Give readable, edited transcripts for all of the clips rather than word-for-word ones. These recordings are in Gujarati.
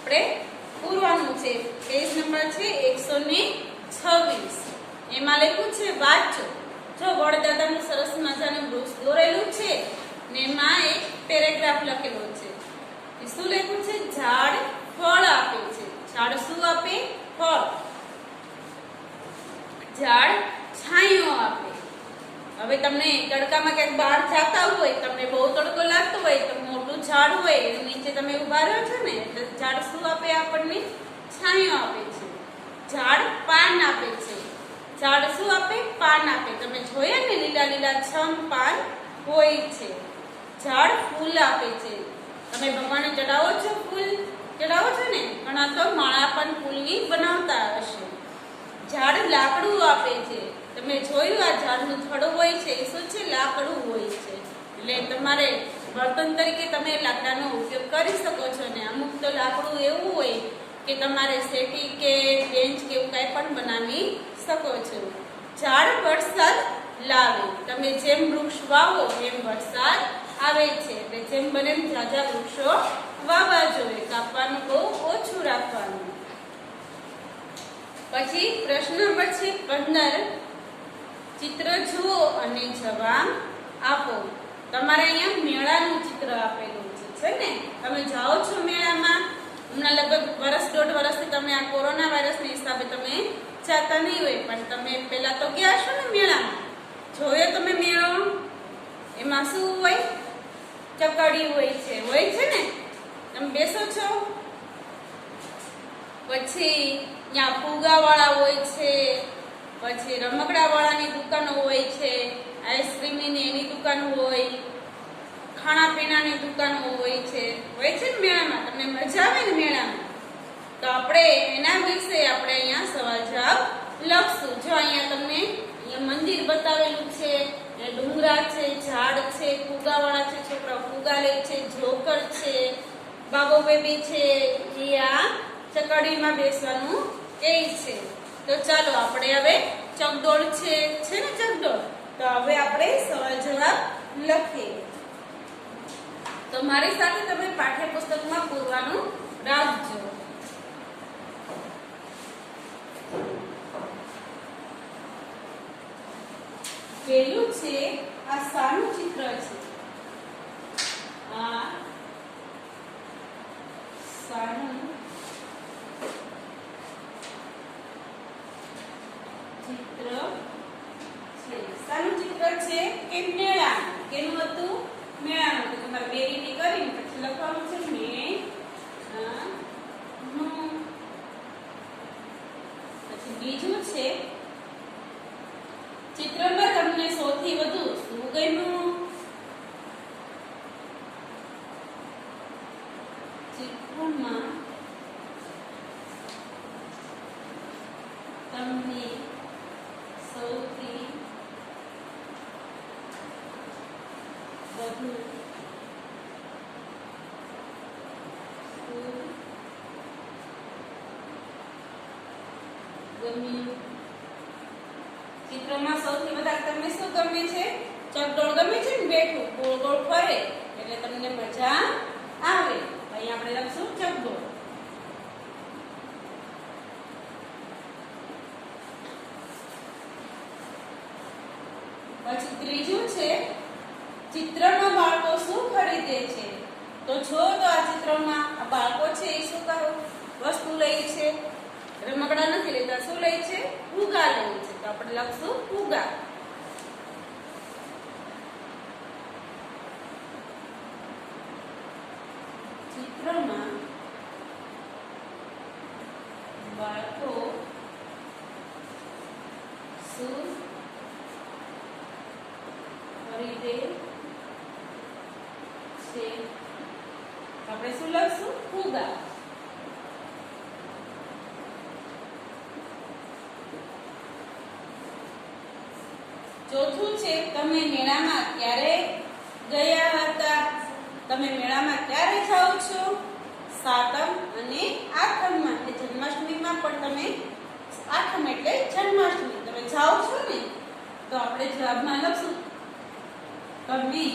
આપણે પૂરવાનું છે. પેજ નંબર છે 126. એમાં લખ્યું છે વાંચો. જો વડદાદાનું સરસ મજાનું વૃક્ષ દોરેલું છે ને એમાં એક પેરેગ્રાફ લખેલો છે. શું લખ્યું છે? ઝાડ ફળ આપે છે. ઝાડ શું આપે? ફળ. ઝાડ છાંયો આપે. હવે તમને તડકામાં ક્યાંક બહાર જતા હોય, તમને બહુ તડકો લાગતો હોય, તો મોટું ઝાડ હોય એની નીચે તમે ઉભા રહો છો ને, એટલે ઝાડ શું આપે? આપણને છાંયો આપે છે. ઝાડ પાન આપે છે. ઝાડ શું આપે? પાન આપે. તમે જોયા ને, લીલા લીલા છમ પાન હોય છે. ઝાડ ફૂલ આપે છે. તમે ભગવાનને ચડાવો છો? ફૂલ ચડાવો છો ને? ઘણા તો માળા પણ ફૂલની બનાવતા હશે. ઝાડ લાકડું આપે છે. તમે જોયું આ ઝાડનું થડ હોય છે એ શું છે? લાકડું હોય છે. એટલે તમારે બર્તન તરીકે તમે લાકડાનો ઉપયોગ કરી શકો છો. ને અમુક તો લાકડું એવું હોય કે તમારે સેટી કે બેન્ચ કે એવું કાંઈ પણ બનાવી શકો છો. ઝાડ વરસાદ લાવે. તમે જેમ વૃક્ષ વાવો એમ વરસાદ આવે છે. એટલે જેમ બને એમ ઝાઝા વૃક્ષો વાવવા જોઈએ. કાપવાનું બહુ ઓછું રાખવાનું. પછી પ્રશ્ન નંબર છે 15. ચિત્ર જુઓ અને જવાબ આપો. તમારે અહીંયા મેળાનું ચિત્ર આપેલું છે ને? તમે જાઓ છો મેળામાં. હમણાં લગભગ વર્ષ દોઢ વર્ષથી તમે આ કોરોના વાયરસના હિસાબે તમે જાતા નહીં હોય, પણ તમે પહેલા તો ગયા છો ને મેળામાં. જોયો તમે મેળો? એમાં શું હોય? ચકડી હોય છે ને? તમે બેસો છો. પછી ત્યાં ફુગાવાળા હોય છે. પછી રમકડાવાળાની દુકાનો હોય છે. આઈસ્ક્રીમની એની દુકાન હોય. ખાણા પીણાની દુકાનો હોય છે ને મેળામાં. તમને મજા આવે ને મેળામાં? તો આપણે એના વિશે આપણે અહીંયા સવાલ જવાબ લખશું. જો અહીંયા તમને મંદિર બતાવેલું છે, ડુંગરા છે, ઝાડ છે, ફુગાવાળા છે, છોકરાઓ ફુગા લે છે, જોકર છે, બાબો બેબી છે, એ આ ચકડીમાં બેસવાનું એ છે. તો ચાલો આપણે હવે ચકડોળ છે ને ચકડોળ. તો હવે આપણે સવાલ જવાબ લખીએ. તો મારી સાથે તમે પાઠ્યપુસ્તકમાં પૂરવાનું રાખજો. પહેલું છે આ શાનું ચિત્ર છે? આ શાનું ચિત્ર છે? શાનું ચિત્ર છે? કે મેળાનું. કેનું હતું? મેળાનું. તો તમારે બે લીટી કરીને પછી લખવાનું છે મેળાનું. પછી બીજું છે ચિત્રમાં તમને સૌથી વધુ શું ગમ્યું? ચિત્રમાં તમને સૌથી વધુ ગમ્યું? ચિત્રમાં સૌથી વધારે તમને શું ગમે છે? ચકડોળ ગમે છે ને? બેઠું ગોળ ગોળ ફરે એટલે તમને મજા આવે. અહીં આપણે લખશું ચકડોળ. પછી ત્રીજું છે ચિત્રમાં બાળકો શું ખરીદે છે? તો જો તો આ ચિત્રમાં આ બાળકો છે એ શું વસ્તુ લે છે? રમકડા નથી લેતા. શું લે છે? ફુગા લે છે. તો આપણે લખશું ફુગા. ચિત્રમાં બાળકો શું ખરીદે છે? આપણે શું લખશું? ફુગા. ચોથું છે તમે મેળામાં ક્યારે ગયા હતા? તમે મેળામાં ક્યારે જાઓ છો? સાતમ અને આઠમમાં. જન્માષ્ટમીમાં પણ તમે આઠમ એટલે જન્માષ્ટમી તમે જાઓ છો ને? તો આપણે જવાબમાં લખશું તમે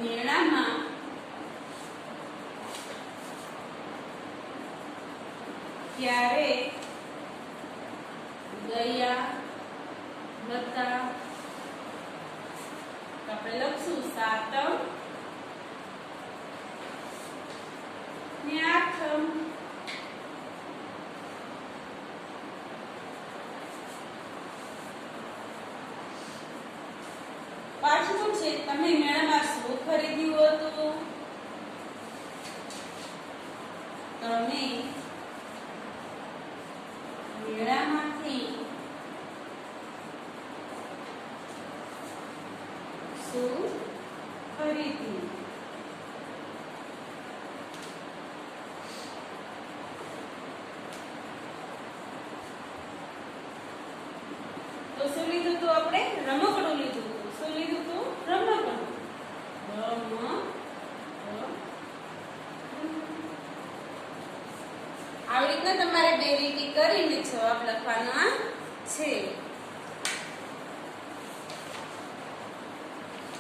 મેળામાં ક્યારે ગયા હતા, આપણે લખશું સાતમ ને આઠમ. પાછું છે તમે મેળામાં શું ખરીદ્યું હતું? તમે મેળામાંથી શું ખરીદ્યું? તો શું લીધું હતું આપણે? રમકડું લીધું હતું. શું લીધું હતું? રમકડું. આવી રીતના તમારે બે લીટી કરીને જવાબ લખવાના છે.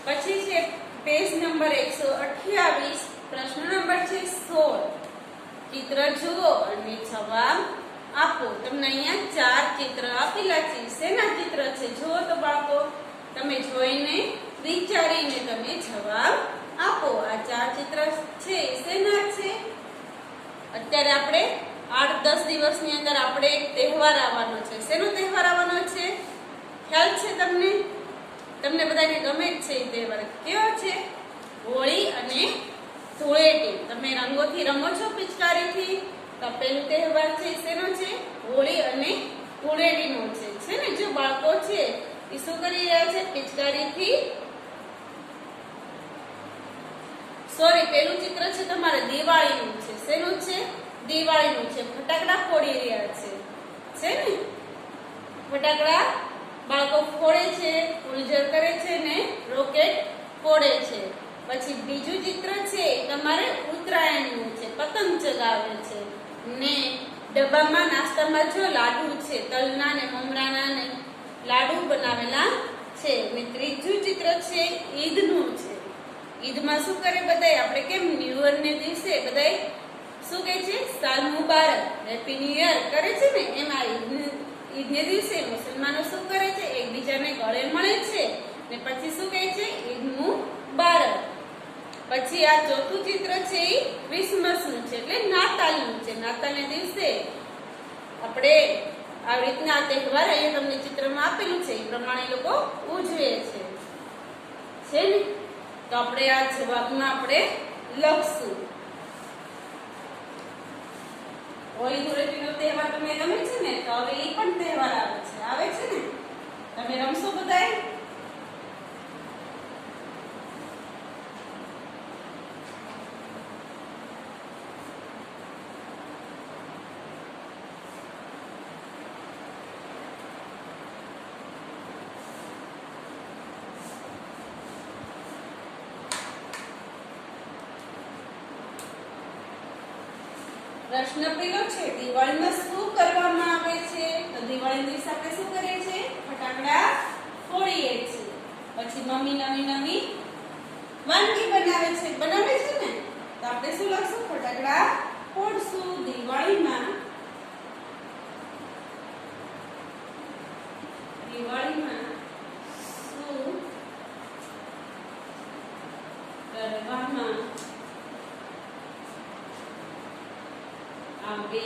પછી છે પેજ નંબર 128, પ્રશ્ન નંબર છે 16. ચિત્ર જુઓ અને જવાબ આપો. તમને અહીંયા 4 ચિત્ર આપેલા છે. શેના ચિત્ર છે જુઓ તો બાળકો, તમે જોઈને વિચારીને તમે જવાબ આપો. આ 4 ચિત્ર છે શેના છે? અત્યારે આપણે 8-10 દિવસની અંદર આપણે એક તહેવાર આવવાનો છે. શેનો તહેવાર આવવાનો છે? ખ્યાલ છે તમને? તમને બધાને ગમે જ છે એ તહેવાર. કેવો છે? હોળી અને ધૂળેટી. તમે રંગોથી રમો છો પિચકારીથી. તો પહેલું તહેવાર છે શેનો છે? હોળી અને ધૂળેટીનો છે. છે ને? જો બાળકો છે એ શું કરી રહ્યા છે? પિચકારીથી. સોરી, પેલું ચિત્ર છે તમારે દિવાળીનું છે. શેનું છે? દિવાળીનું છે. ફટાકડા ફોડી રહ્યા છે. છે ને? ફટાકડા બાળકો ફોડે છે, ફૂલઝર કરે છે ને રોકેટ ફોડે છે. પછી બીજું ચિત્ર છે તમારે ઉત્તરાયણનું છે. પતંગ ચગાવે છે ને ડબ્બામાં નાસ્તામાં જો લાડુ છે, તલના ને મમરાના ને લાડુ બનાવેલા છે. ને ત્રીજું ચિત્ર છે ઈદનું છે. ઈદમાં શું કરે બધાય? આપણે કેમ ન્યુ યર ને દિવસે બધાય શું કહે છે? સાલ મુબારક, હેપી ન્યુ યર કરે છે ને. એમાં ઈદને દિવસે મુસલમાનો શું કરે છે? એકબીજાને ગળે મળે છે ને પછી શું કહે છે? ઈદ મુબારક. પછી આ ચોથું ચિત્ર છે એ ક્રિસમસનું છે, એટલે નાતાલનું છે. નાતાલને દિવસે આપણે આવી રીતના આ તહેવાર અહીંયા તમને ચિત્રમાં આપેલું છે એ પ્રમાણે લોકો ઉજવે છે ને? તો આપણે આ જવાબમાં આપણે લખશું. હોળી ધૂળેટીનો તહેવાર તમને ગમે છે ને? તો હવે એ પણ તહેવાર આવે છે ને? તમે રમશો બધાય? પ્રશ્ન પેલો છે દિવાળીમાં શું કરવામાં આવે છે? તો દિવાળી દિવસે આપણે શું કરીએ છીએ? ફટાકડા ફોડીએ છીએ. પછી મમ્મી નવી નવી વાનગી બનાવે છે ને? તો આપણે શું લખશું? ફટાકડા ફોડશું. દિવાળીમાં શું કરવામાં આવે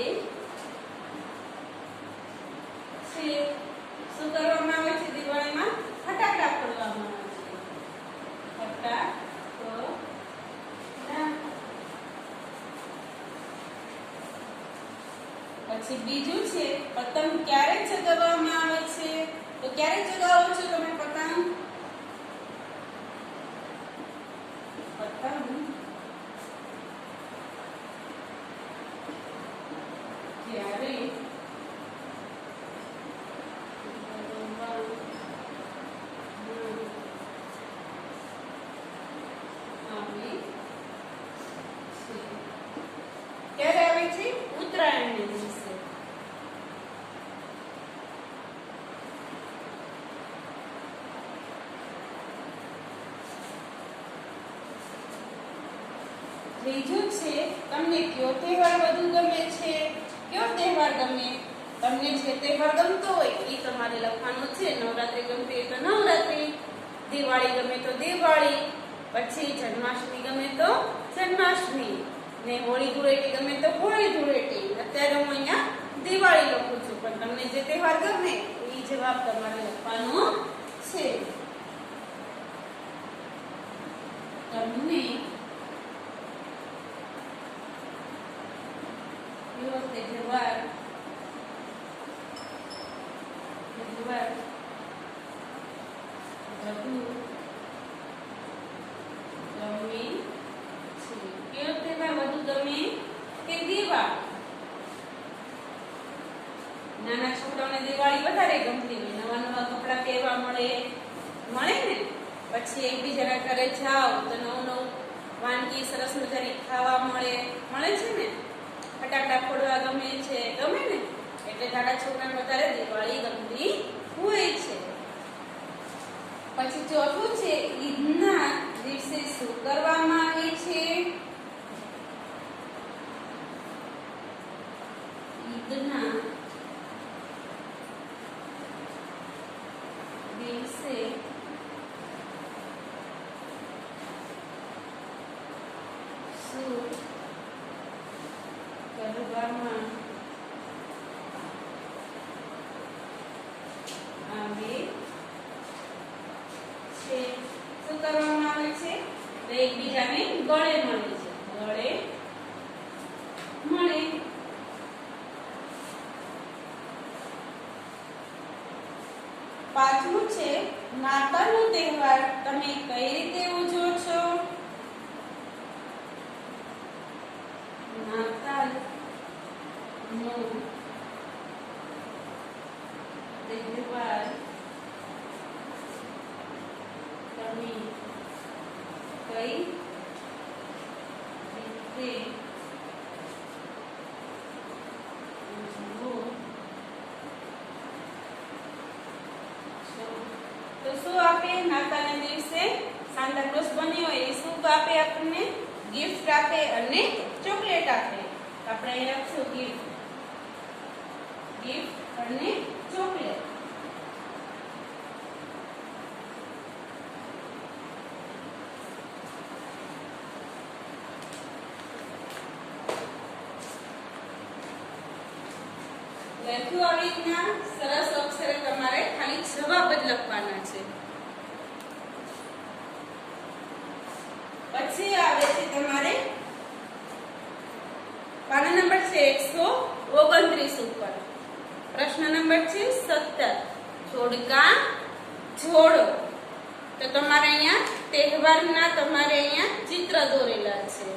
છે? શું કરવામાં આવે છે દિવાળીમાં? ફટાકડા ફોડવામાં આવે છે. ફટાકડા. પછી બીજું છે પતંગ ક્યારે ચગાવવામાં આવે છે? તો ક્યારે ચગાવો છો તમે પતંગ? પતંગ ક્યારે આવે છે? ઉત્તરાયણના દિવસે. ત્રીજું છે તમને કયો તહેવાર વધુ ગમે છે? કયો તહેવાર ગમે, તમને જે તહેવાર ગમતો હોય એ તમારે લખવાનું છે. નવરાત્રી ગમતી હોય તો નવરાત્રી, દિવાળી ગમે તો દિવાળી, પછી જન્માષ્ટમી ગમે તો જન્માષ્ટમી, ને હોળી ધૂળેટી ગમે તો હોળી ધૂળેટી. અત્યારે હું અહીંયા દિવાળી લખું છું, પણ તમને જે તહેવાર ગમે એ જવાબ તમારે લખવાનો છે. તમને કયો તહેવાર વધુ ગમે છે? કયો તહેવાર વધુ ગમે કે દિવાળી? નાના છોકરાઓને દિવાળી વધારે ગમતી હોય, નવા નવા કપડાં પહેરવા મળે ને, પછી એકબીજાના ઘરે જાઓ તો નવું નવું વાનગી સરસ મજાની ખાવા મળે છે ને, ફટાકડા ફોડવા ગમે છે, ગમે ને, એટલે નાના છોકરાને વધારે દિવાળી ગમતી હોય છે. પછી ચોથું છે, ઈદના દિવસે શું કરવામાં આવે છે? ઈદના દિવસે શું કરવામાં આવે છે? શું કરવામાં આવે છે? તો એકબીજાને ગળે મળે છે, ગળે મળે. પાંચમું છે, નાતાલનો તહેવાર તમે કઈ રીતે ઉજવો છો? નાતાલનો તહેવાર તમે કઈ રીતે ઉજવો છો? તો શું આપે નાતાલના દિવસે? સાન્તા ક્લોઝ બન્યો હોય એ શું આપે આપણને? ગિફ્ટ આપે અને ચોકલેટ આપે. આપણે અહીં લખશું ગિફ્ટ અને ચોકલેટ. લખ્યું આવી રીતના સરસ અક્ષરે તમારે ખાલી જવાબ જ લખવાના છે. પછી આવે છે તમારે પાના નંબર છે 129 ઉપર. પ્રશ્ન નંબર છે 17, જોડકા જોડો. તો તમારે અહીંયા તહેવારના તમારે અહીંયા ચિત્ર દોરેલા છે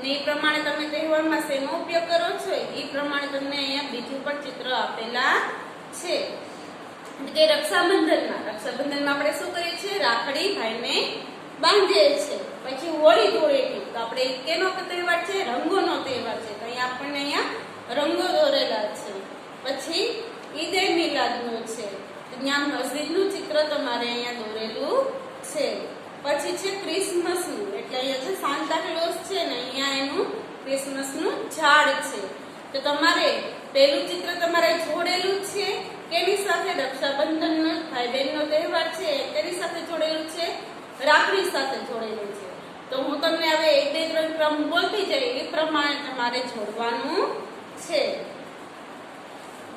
ને એ પ્રમાણે તમે તહેવારમાં શેનો ઉપયોગ કરો છો એ પ્રમાણે તમને અહીંયા બીજું પણ ચિત્ર આપેલા છે. કે રક્ષાબંધનમાં આપણે શું કરીએ છીએ? રાખડી ભાઈને બાંધીએ છીએ. પછી હોળી ધૂળેટી, તો આપણે કેનો તહેવાર છે? રંગોનો તહેવાર છે, તો અહીંયા આપણને અહીંયા રંગો દોરેલા છે. પછી ઈદે મિલાદનું છે, ત્યાં મસ્જિદનું ચિત્ર તમારે અહીંયા દોરેલું છે. પછી છે ક્રિસમસનું, એટલે અહીંયા છે સાન્તા ક્લોઝ છે ને અહીંયા એનું ક્રિસમસનું ઝાડ છે. તો તમારે પહેલું ચિત્ર તમારે જોડેલું છે કેની સાથે? રક્ષાબંધનનો ભાઈ બહેનનો તહેવાર છે તેની સાથે જોડેલું છે, રાખડી સાથે જોડેલું છે. તો હું તમને હવે 1 2 3 ક્રમ બોલતી જઈ એ પ્રમાણે તમારે જોડવાનું છે.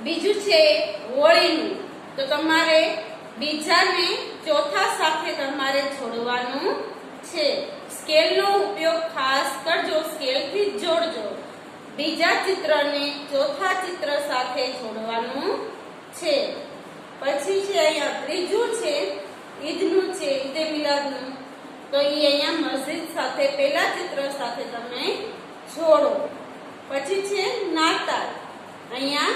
બીજું છે હોળીનું, તો તમારે બીજાને ચોથા સાથે તમારે જોડવાનું છે. સ્કેલનો ઉપયોગ ખાસ કરજો, સ્કેલથી જોડજો. બીજા ચિત્રને ચોથા ચિત્ર સાથે જોડવાનું છે. પછી છે અહીંયા ત્રીજું છે ઈદનું છે, ઈદે મિલાદનું, તો એ અહીંયા મસ્જિદ સાથે પહેલા ચિત્ર સાથે તમે જોડો. પછી છે નાતાલ, અહીંયા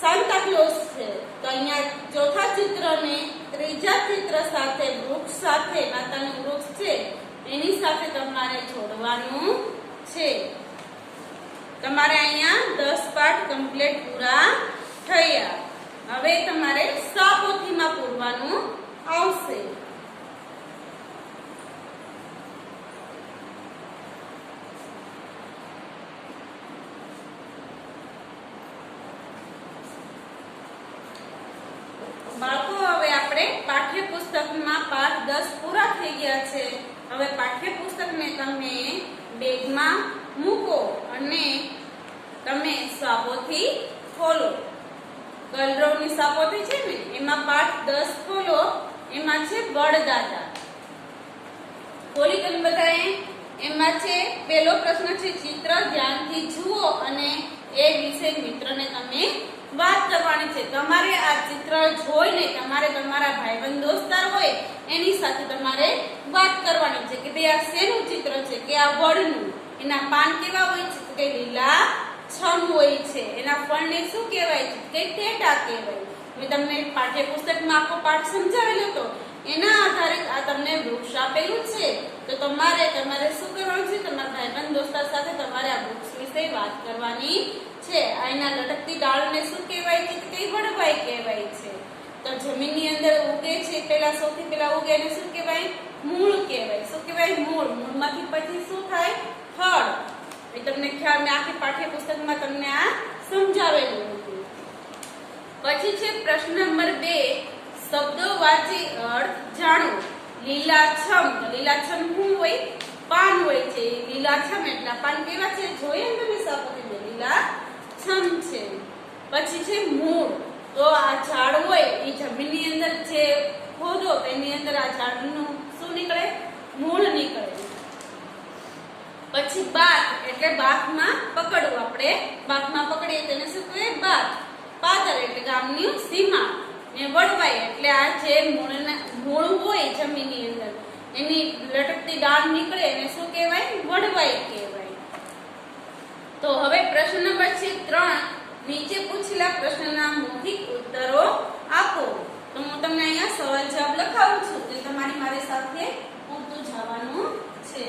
સાન્તા ક્લોઝ છે, તો અહીંયા ચોથા ચિત્રને ત્રીજા ચિત્ર સાથે વૃક્ષ સાથે, નાતાલનું વૃક્ષ છે એની સાથે તમારે જોડવાનું છે. તમારે અહીંયા 10 પાઠ કમ્પ્લીટ પૂરા થયા. હવે તમારે સાપોથીમાં પૂરવાનું આવશે. આપણે પાઠ્યપુસ્તકમાં પાઠ 10 પૂરા થઈ ગયા છે. હવે પાઠ્યપુસ્તકને તમે બેગમાં મૂકો અને તમે સાપોથી ખોલો. કલરવની સાપોથી છે ને એમાં પાઠ 10 ખોલો. એમાં છે વડદાદા. ખોલી તમે બધાએ. એમાં છે પહેલો પ્રશ્ન છે ચિત્ર ધ્યાનથી જુઓ અને એ વિશે મિત્રને તમે વાત કરવાની છે. તમારે આ ચિત્ર જોઈને તમારે તમારા ભાઈબંધ દોસ્તાર હોય એની સાથે તમારે વાત કરવાની છે કે ભાઈ આ શેનું ચિત્ર છે, કે આ વડનું. એના પાન કેવા હોય છે, કે લીલા છમ હોય છે. એના ફળને શું કહેવાય છે, કે ટેટા કહેવાય. મેં તમને પાઠ્યપુસ્તકમાં આખો પાઠ સમજાવેલો હતો. એના આધારે આ તમને વૃક્ષ આપેલું છે. તો તમારે શું કરવાનું છે, તમારા ભાઈબંધ દોસ્તાર સાથે તમારે આ વૃક્ષ વિશે વાત કરવાની છે. આના લટકતી ડાળને શું કહેવાય છે, કે વડવાઈ કહેવાય છે. તો જમીનની અંદર ઉગે છે, સૌથી પહેલા ઉગે એને શું કહેવાય, મૂળ કહેવાય. શું કહેવાય, મૂળ. મૂળમાંથી પછી શું થાય, થડ. એ તમને ખ્યાલ, મેં આખી પાઠ્યપુસ્તકમાં તમને આ સમજાવેલું હતું. પછી છે પ્રશ્ન નંબર 2, શબ્દો વાંચી અર્થ જાણો. લીલાછમ. લીલાછમ શું હોય, પાન હોય છે. લીલાછમ એટલે પાન કેવા છે, જોઈએ ને તમે સાપોથી, લીલાછમ છે. પછી છે મૂળ. તો આ ઝાડ હોય એ જમીનની અંદર જે ખોદો તેની અંદર આ ઝાડનું શું નીકળે, મૂળ નીકળે. પછી બાક એટલે બાકમાં પકડવું. આપણે બાકમાં પકડીએ તેને શું કહેવાય, બાક. પાદર એટલે ગામની સીમા. ને વડવાઈ એટલે આ જે મૂળ હોય જમીનની અંદર એની લટકતી ડાળ નીકળે એને શું કહેવાય, વડવાઈ કહેવાય. તો હવે પ્રશ્ન નંબર 3, નીચે પૂછેલા પ્રશ્નના મૌખિક ઉત્તરો આપો. તો હું તમને અહીંયા સવાલ જવાબ લખાવું છું, તે તમારી મારી સાથે પૂરતું જવાનું છે.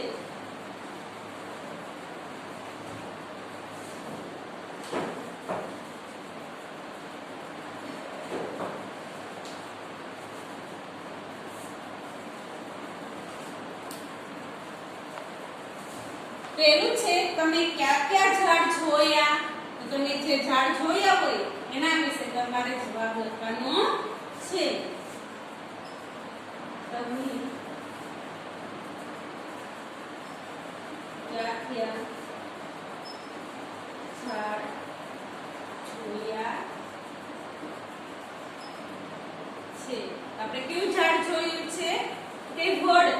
પહેલું છે તમે કયા કયા ઝાડ જોયા. તો તમે જે ઝાડ જોયા હોય એના વિશે તમારે જવાબ લખવાનો છે. તમે કયા કયા ઝાડ જોયા છે. આપણે કયું ઝાડ જોયું છે, તે વડ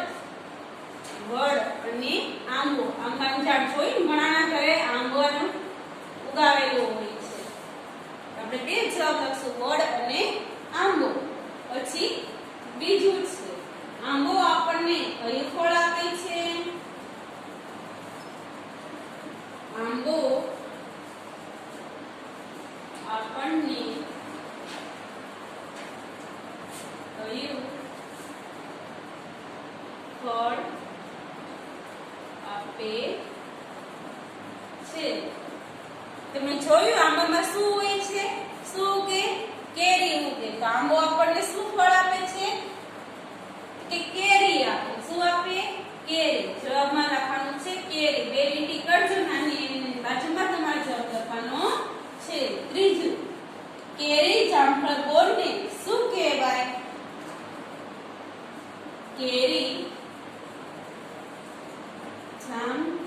અને આંબો. આંબાનું ઝાડ જોયું, ઘણાના ઘરે આંબાનું ઉગાવેલું હોય છે. આપણે બે જવાબ લખશું, વડ અને આંબો. પછી બીજું છે આંબો આપણને કયું ફળ આપે છે, આંબો આપણને કયું ફળ આપે છે. તમે જોયું આંબામાં શું હોય છે, શું ઉગે, કેરી ઉગે. તો આંબો આપણને શું ફળ આપે છે, કે કેરી આપે. શું આપે, કેરી. જવાબમાં લખવાનું છે કેરી. બે લીટી કરજો નાની, એની બાજુમાં તમારે જવાબ લખવાનો છે. ત્રીજું, કેરી જામફળ બોરને શું કહેવાય, કેરી જામફળ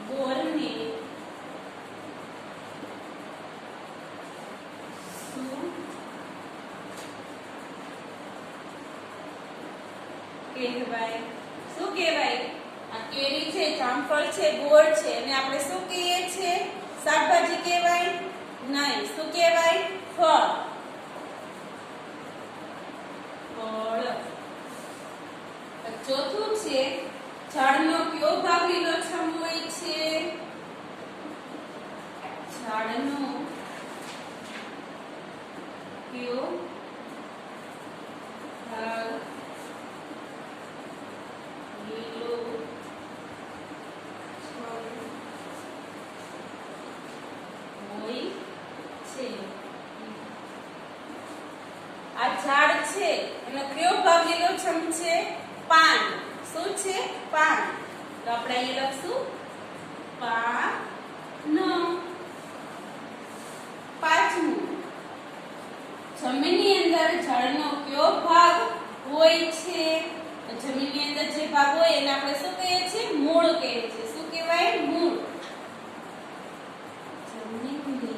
બોરને શું કહેવાય. શું કહેવાય, આ કેરી છે, જામફળ છે, બોર છે, અને આપણે શું કહીએ છીએ, શાકભાજી કહેવાય નહીં. શું કહેવાય, ફળ. ચોથું છે ઝાડનો કયો ભાગ લીલોછમ હોય છે, ઝાડનો કયો ભાગ આ ઝાડ છે એનો કયો ભાગ લીલોછમ છે, પાન. શું છે, પાન. તો આપણે અહીં લખશું પાન. પાંચમું, જમીનની અંદર જળનો કયો ભાગ હોય છે? તો જમીનની અંદર જે ભાગ હોય એને આપણે શું કહીએ છીએ? મૂળ કહીએ છીએ. શું કહેવાય? મૂળ. જમીનની અંદર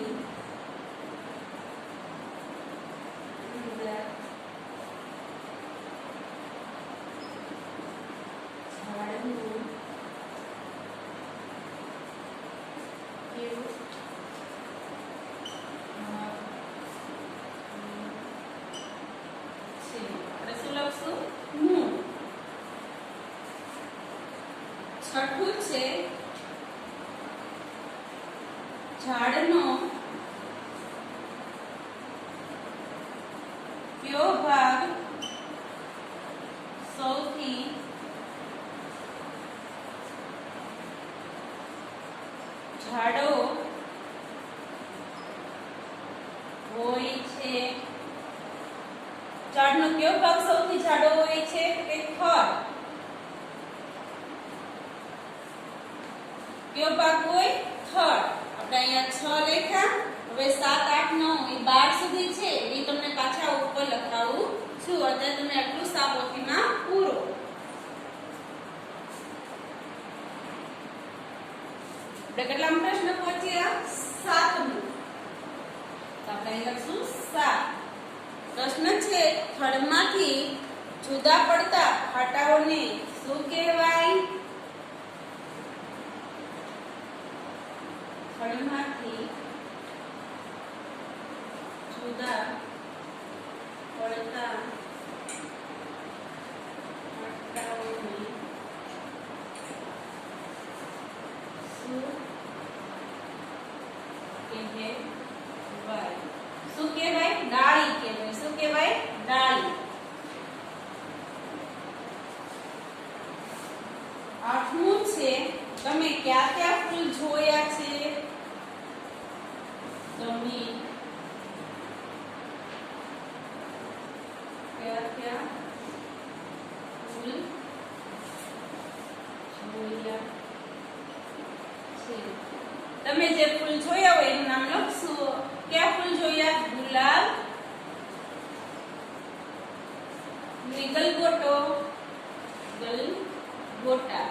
ઝાડનું છઠ્ઠું છે ઝાડનો કયો ભાગ સૌથી જાડો હોય છે? ઝાડનો કયો ભાગ સૌથી જાડો હોય છે? કે થડ. કયો ભાગ હોય? થડ. આપણે અહીંયા 6 લખ્યા. હવે 7 8 9 એ 12 સુધી છે એ તમને પાછા ઉપર લખાવું છું. અત્યારે તમે આટલું સાબોતીમાં પૂરો. આપણે કેટલા પ્રશ્ન પહોંચ્યા? 7મો. તો આપણે અહીં લખશું 7. પ્રશ્ન છે થડમાંથી જુદા પડતા ખાટાઓને શું કહેવાય? થડમાંથી જુદા પડતા ખાટાઓને શું કહેવાય? શું કહેવાય? ડાળી કહેવાય. શું કહેવાય? ડાળી. 8મું છે તમે ક્યાં ક્યાં ફૂલ જોયા છે? તમે ક્યાં ક્યાં ફૂલ જોયા છે? તમે જે ફૂલ જોયા હોય એનું નામ લખશો. ક્યાં ફૂલ જોયા? ગુલાબ, ગલગોટો, ગલગોટા.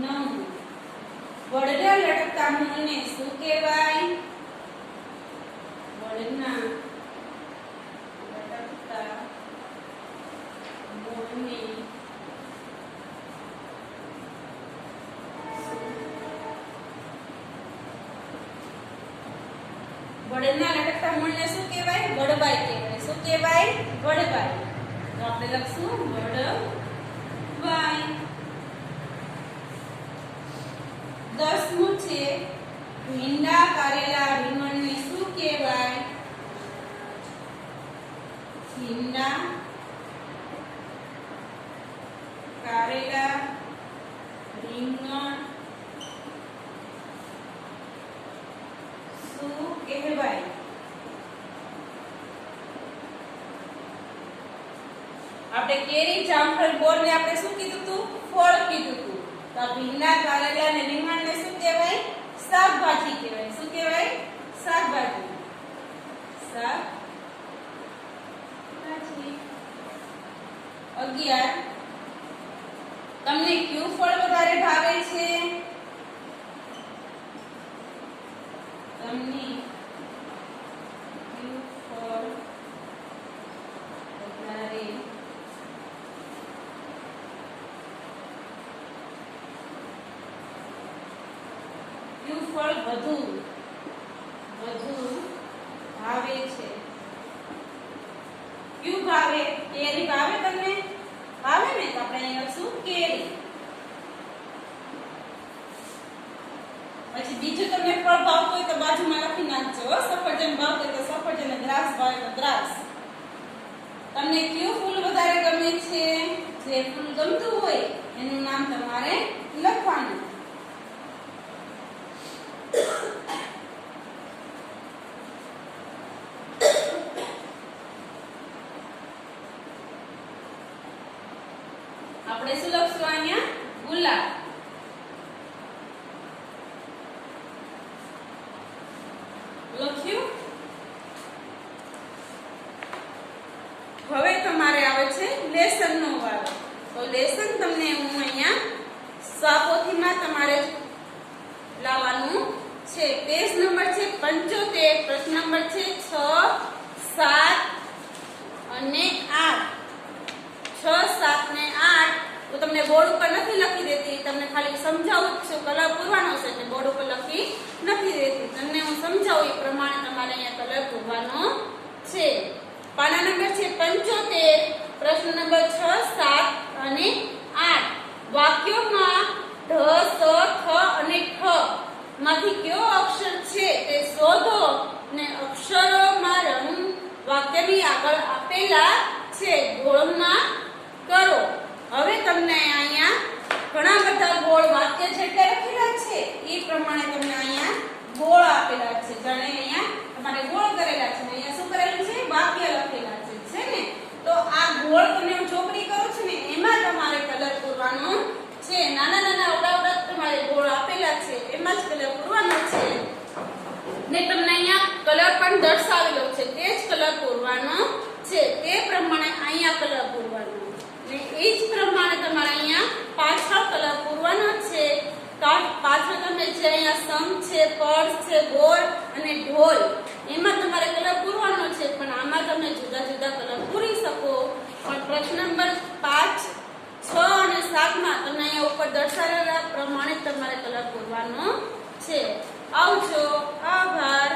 9 વડના લટકતા મૂળને શું કહેવાય? વડના લટકતા મૂળને વડના લટકતા મૂળને શું કહેવાય? વડવાઈ કહેવાય. શું કહેવાય? વડવાઈ. તો આપણે લખશું વડવાઈ. 10મું છે ભીંડા કારેલા રીંગણને શું કહેવાય? ભીંડા કારેલા રીંગણ શું કહેવાય? આપણે કેરી, જામફળ, બોરને આપણે શું કીધું હતું? ફળ કીધું હતું. તો ભીંડા કારેલા અને રીંગણને શું કહેવાય? શાકભાજી કહેવાય. શું કહેવાય? શાકભાજી. શાકભાજી. 11 તમને કયું ફળ વધારે ભાવે છે? તમને કયું ફળ વધારે ફળ વધુ ભાવે છે? ક્યું ભાવે? કેરી ભાવે તમને? ભાવે ને? તો આપણે અહીં લખશું કેરી. પછી બીજું તમને ફળ ભાવતું હોય તો બાજુમાં લખી નાખજો. સફરજન ભાવતું હોય તો સફરજન, દ્રાક્ષ ભાવે તો દ્રાક્ષ. તમને કયું ફૂલ વધારે ગમે છે? જે ફૂલ ગમતું હોય એનું નામ તમારે લખવાનું. આપણે શું લખશું અહીંયા? ગુલાબ. હવે તમારે આવે છે લેસનનો વારો. તો લેસન તમને હું અહીંયા સ્વાપોથીમાં તમારે લાવવાનું છે. પેજ નંબર છે 75, પ્રશ્ન નંબર છે 6, 7 અને 8. 6, 7 ને 8 તો તમને બોર્ડ ઉપર નથી લખી દેતી, તમને ખાલી સમજાવું જ છું. કલર પૂરવાનો છે એટલે બોર્ડ ઉપર લખી નથી દેતી. તમને હું સમજાવું એ પ્રમાણે તમારે અહીંયા કલર પૂરવાનો છે. પાના નંબર છે 75, પ્રશ્ન નંબર 6, 7 અને 8. વાક્યોમાં ઢ, સ, થ અને ઠ માંથી કયો અક્ષર છે તે શોધો ને અક્ષરોમાં રંગ વાક્યની આગળ આપેલા છે ગોળમાં કરો. હવે તમને અહીંયા ઘણા બધા ગોળ વાક્ય જેટલા લખેલા છે એ પ્રમાણે તમને અહીંયા ગોળ આપેલા છે. જાણે અહીંયા તમારે ગોળ કરેલા છે, અહીંયા શું કરેલું છે? વાક્ય લખેલા છે ને? તો આ ગોળ તમને હું ચોપડી કરું છું ને એમાં તમારે કલર પૂરવાનો છે. નાના નાના અવડા તમારે ગોળ આપેલા છે એમાં જ કલર પૂરવાનો છે ને તમને અહીંયા કલર પણ દર્શાવેલો છે તે જ કલર પૂરવાનો છે. તે પ્રમાણે અહીંયા કલર પૂરવાનો ને એ જ પ્રમાણે તમારે અહીંયા પાછળ કલર પૂરવાનો છે. પાછળ તમે જે અહીંયા સમ છે, પર્સ છે, ગોળ અને ઢોલ એમાં તમારે કલર પૂરવાનો છે. પણ આમાં તમે જુદા જુદા કલર પૂરી શકો. પણ પ્રશ્ન નંબર 5, 6 અને 7 માં તમને અહીંયા ઉપર દર્શાવેલા પ્રમાણે તમારે કલર પૂરવાનો છે. આવજો. આભાર.